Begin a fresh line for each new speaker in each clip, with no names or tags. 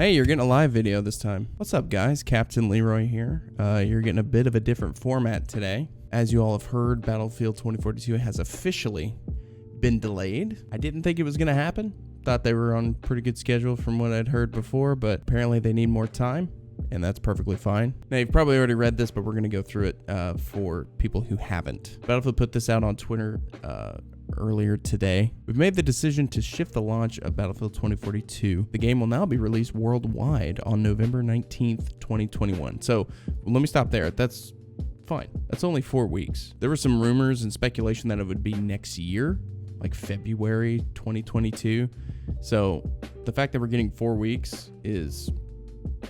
Hey, you're getting a live video this time. What's up, guys? Captain Leroy here. You're getting a bit of a different format today. As you all have heard, Battlefield 2042 has officially been delayed. I didn't think it was going to happen. Thought they were on pretty good schedule from what I'd heard before, but apparently they need more time, and that's perfectly fine. Now, you've probably already read this, but we're going to go through it for people who haven't. Battlefield put this out on Twitter earlier today. We've made the decision to shift the launch of Battlefield 2042. The game will now be released worldwide on November 19th, 2021. So let me stop there. That's fine. That's only 4 weeks. There were some rumors and speculation that it would be next year, like February 2022. So the fact that we're getting 4 weeks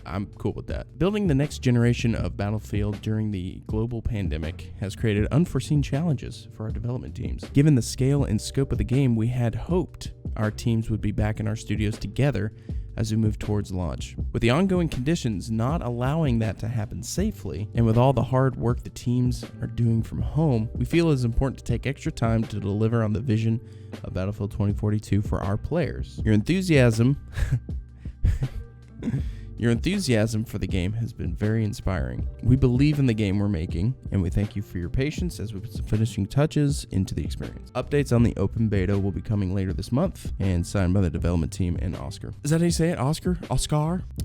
I'm cool with that. Building the next generation of Battlefield during the global pandemic has created unforeseen challenges for our development teams. Given the scale and scope of the game, we had hoped our teams would be back in our studios together as we move towards launch. With the ongoing conditions not allowing that to happen safely, and with all the hard work the teams are doing from home, we feel it is important to take extra time to deliver on the vision of Battlefield 2042 for our players. Your enthusiasm for the game has been very inspiring. We believe in the game we're making, and we thank you for your patience as we put some finishing touches into the experience. Updates on the open beta will be coming later this month, and signed by the development team and Oscar. Is that how you say it? Oscar?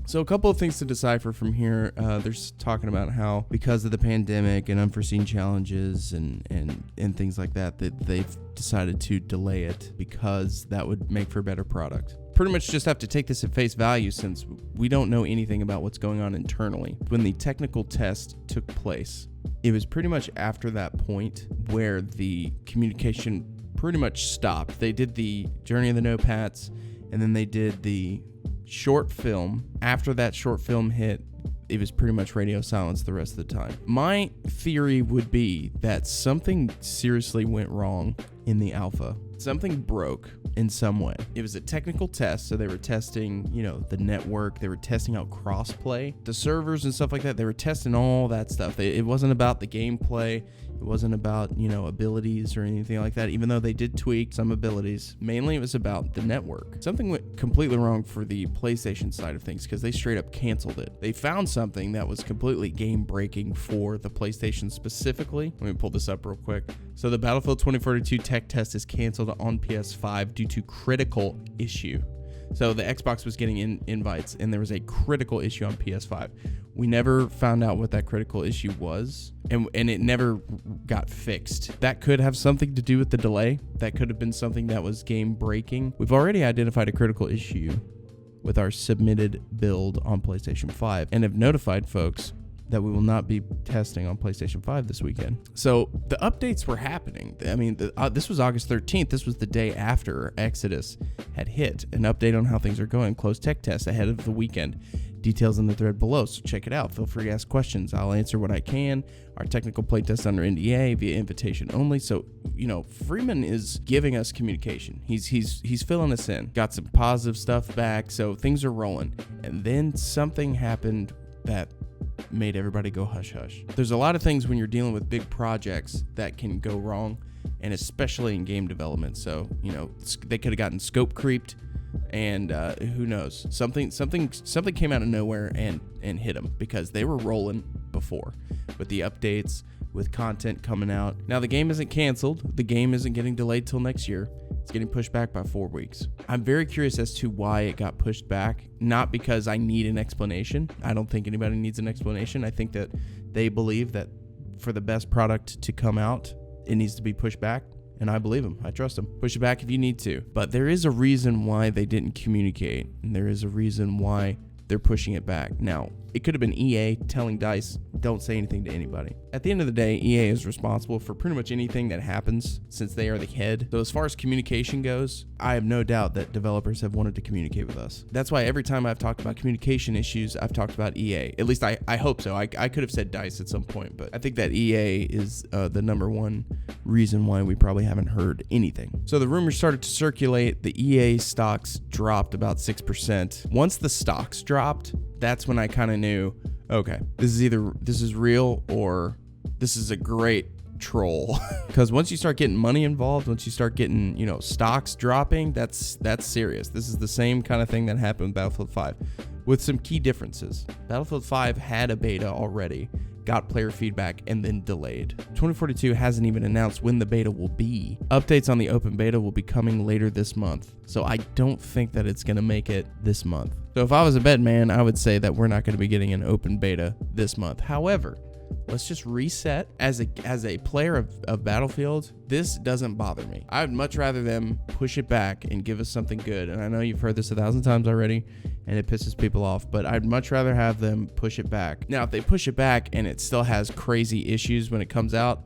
So a couple of things to decipher from here. There's talking about how because of the pandemic and unforeseen challenges and things like that they've decided to delay it because that would make for a better product. Pretty much just have to take this at face value since we don't know anything about what's going on internally. When the technical test took place, it was pretty much after that point where the communication pretty much stopped. They did the Journey of the No-Pats, and then they did the short film. After that short film hit, it was pretty much radio silence the rest of the time. My theory would be that something seriously went wrong in the alpha. Something broke in some way. It was a technical test, so they were testing, the network. They were testing out crossplay, the servers and stuff like that. They were testing all that stuff. It wasn't about the gameplay. It wasn't about, abilities or anything like that, even though they did tweak some abilities. Mainly it was about the network. Something went completely wrong for the PlayStation side of things because they straight up canceled it. They found something that was completely game-breaking for the PlayStation specifically. Let me pull this up real quick. So the Battlefield 2042 tech test is canceled on PS5 due to critical issue. So the Xbox was getting invites, and there was a critical issue on PS5. We never found out what that critical issue was, and it never got fixed. That could have something to do with the delay. That could have been something that was game-breaking. We've already identified a critical issue with our submitted build on PlayStation 5 and have notified folks that we will not be testing on PlayStation 5 this weekend. So the updates were happening. I mean, this was August 13th. This was the day after Exodus had hit. An update on how things are going. Closed tech test ahead of the weekend. Details in the thread below, so check it out. Feel free to ask questions. I'll answer what I can. Our technical playtest under NDA via invitation only. So, Freeman is giving us communication. He's filling us in. Got some positive stuff back, so things are rolling. And then something happened that made everybody go hush hush. There's a lot of things when you're dealing with big projects that can go wrong, and especially in game development. So, they could have gotten scope creeped, and who knows? Something came out of nowhere and hit them because they were rolling before with the updates, with content coming out. Now the game isn't canceled. The game isn't getting delayed till next year. It's getting pushed back by 4 weeks. I'm very curious as to why it got pushed back. Not because I need an explanation. I don't think anybody needs an explanation. I think that they believe that for the best product to come out, it needs to be pushed back. And I believe them. I trust them. Push it back if you need to. But there is a reason why they didn't communicate. And there is a reason why they're pushing it back. Now, it could have been EA telling DICE, don't say anything to anybody. At the end of the day, EA is responsible for pretty much anything that happens since they are the head. So as far as communication goes, I have no doubt that developers have wanted to communicate with us. That's why every time I've talked about communication issues, I've talked about EA. At least I hope so. I could have said DICE at some point, but I think that EA is the number one reason why we probably haven't heard anything. So the rumors started to circulate. The EA stocks dropped about 6%. Once the stocks dropped, that's when I kind of knew, okay, this is real or this is a great troll. Because once you start getting money involved, once you start getting, stocks dropping, that's serious. This is the same kind of thing that happened with Battlefield 5. with some key differences. Battlefield 5 had a beta already, got player feedback, and then delayed. 2042 hasn't even announced when the beta will be. Updates on the open beta will be coming later this month, so I don't think that it's going to make it this month. So if I was a bet man, I would say that we're not going to be getting an open beta this month. However, let's just reset. As a player of Battlefield, this doesn't bother me. I would much rather them push it back and give us something good. And I know you've heard this 1,000 times already, and it pisses people off, but I'd much rather have them push it back. Now, if they push it back and it still has crazy issues when it comes out,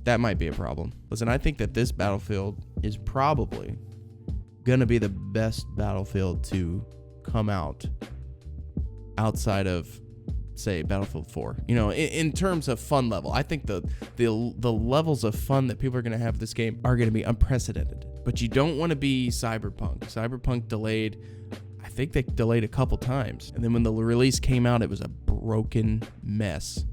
that might be a problem. Listen, I think that this Battlefield is probably going to be the best Battlefield to come out outside of, say, Battlefield 4. You know, in terms of fun level, I think the levels of fun that people are going to have with this game are going to be unprecedented. But you don't want to be Cyberpunk. Cyberpunk delayed. I think they delayed a couple times. And then when the release came out, it was a broken mess.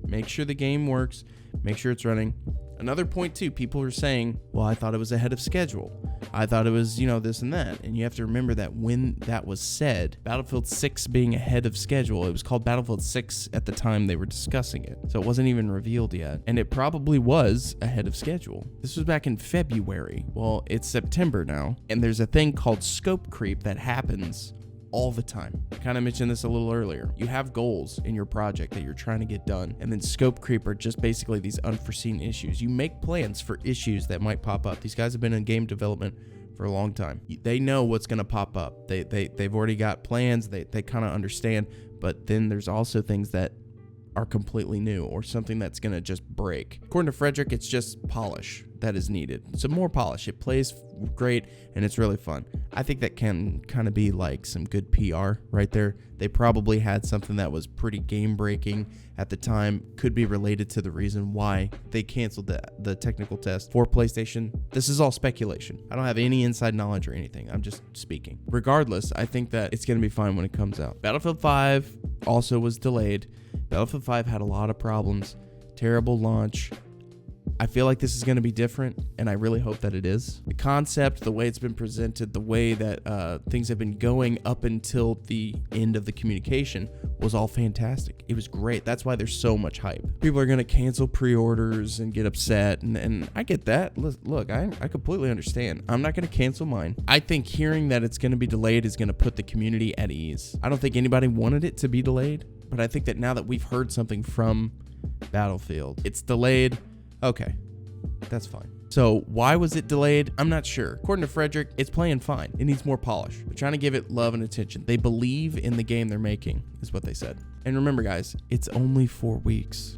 Make sure the game works. Make sure it's running. Another point too, people are saying, well, I thought it was ahead of schedule. I thought it was, you know, this and that. And you have to remember that when that was said, Battlefield 6 being ahead of schedule, it was called Battlefield 6 at the time they were discussing it. So it wasn't even revealed yet. And it probably was ahead of schedule. This was back in February. Well, it's September now. And there's a thing called scope creep that happens all the time. I kind of mentioned this a little earlier. You have goals in your project that you're trying to get done, and then scope creep are just basically these unforeseen issues. You make plans for issues that might pop up. These guys have been in game development for a long time. They know what's going to pop up. They've already got plans. They kind of understand, but then there's also things that are completely new or something that's going to just break. According to Frederick, it's just polish that is needed. Some more polish. It plays great and it's really fun. I think that can kind of be like some good PR right there. They probably had something that was pretty game breaking at the time. Could be related to the reason why they canceled the technical test for PlayStation. This is all speculation. I don't have any inside knowledge or anything. I'm just speaking. Regardless, I think that it's going to be fine when it comes out. Battlefield 5 also was delayed. Battlefield 5 had a lot of problems. Terrible launch. I feel like this is going to be different, and I really hope that it is. The concept, the way it's been presented, the way that things have been going up until the end of the communication was all fantastic. It was great. That's why there's so much hype. People are going to cancel pre-orders and get upset, and I get that. Look, I completely understand. I'm not going to cancel mine. I think hearing that it's going to be delayed is going to put the community at ease. I don't think anybody wanted it to be delayed, but I think that now that we've heard something from Battlefield, it's delayed. Okay, that's fine. So why was it delayed? I'm not sure. According to Frederick, it's playing fine. It needs more polish. They're trying to give it love and attention. They believe in the game they're making, is what they said. And remember, guys, it's only 4 weeks.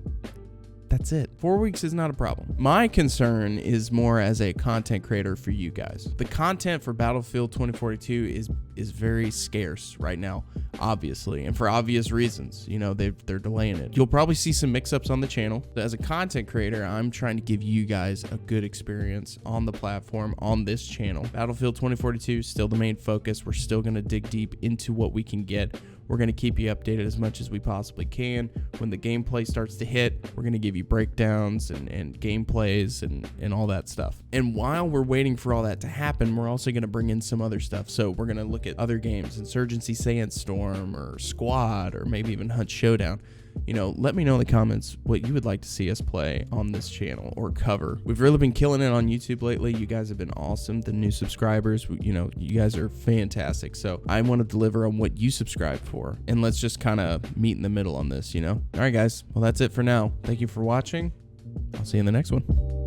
That's it. 4 weeks is not a problem. My concern is more as a content creator for you guys. The content for Battlefield 2042 is very scarce right now, obviously, and for obvious reasons. You know, they're delaying it. You'll probably see some mix-ups on the channel. As a content creator, I'm trying to give you guys a good experience on the platform, on this channel. Battlefield 2042 is still the main focus. We're still going to dig deep into what we can get. We're going to keep you updated as much as we possibly can. When the gameplay starts to hit, we're going to give you breakdowns and gameplays and all that stuff. And while we're waiting for all that to happen, we're also going to bring in some other stuff. So we're going to look at other games, Insurgency Sandstorm or Squad or maybe even Hunt Showdown. You know, let me know in the comments what you would like to see us play on this channel or cover. We've really been killing it on YouTube lately. You guys have been awesome. The new subscribers, you know, you guys are fantastic. So I want to deliver on what you subscribe for. And let's just kind of meet in the middle on this, you know? All right, guys. Well, that's it for now. Thank you for watching. I'll see you in the next one.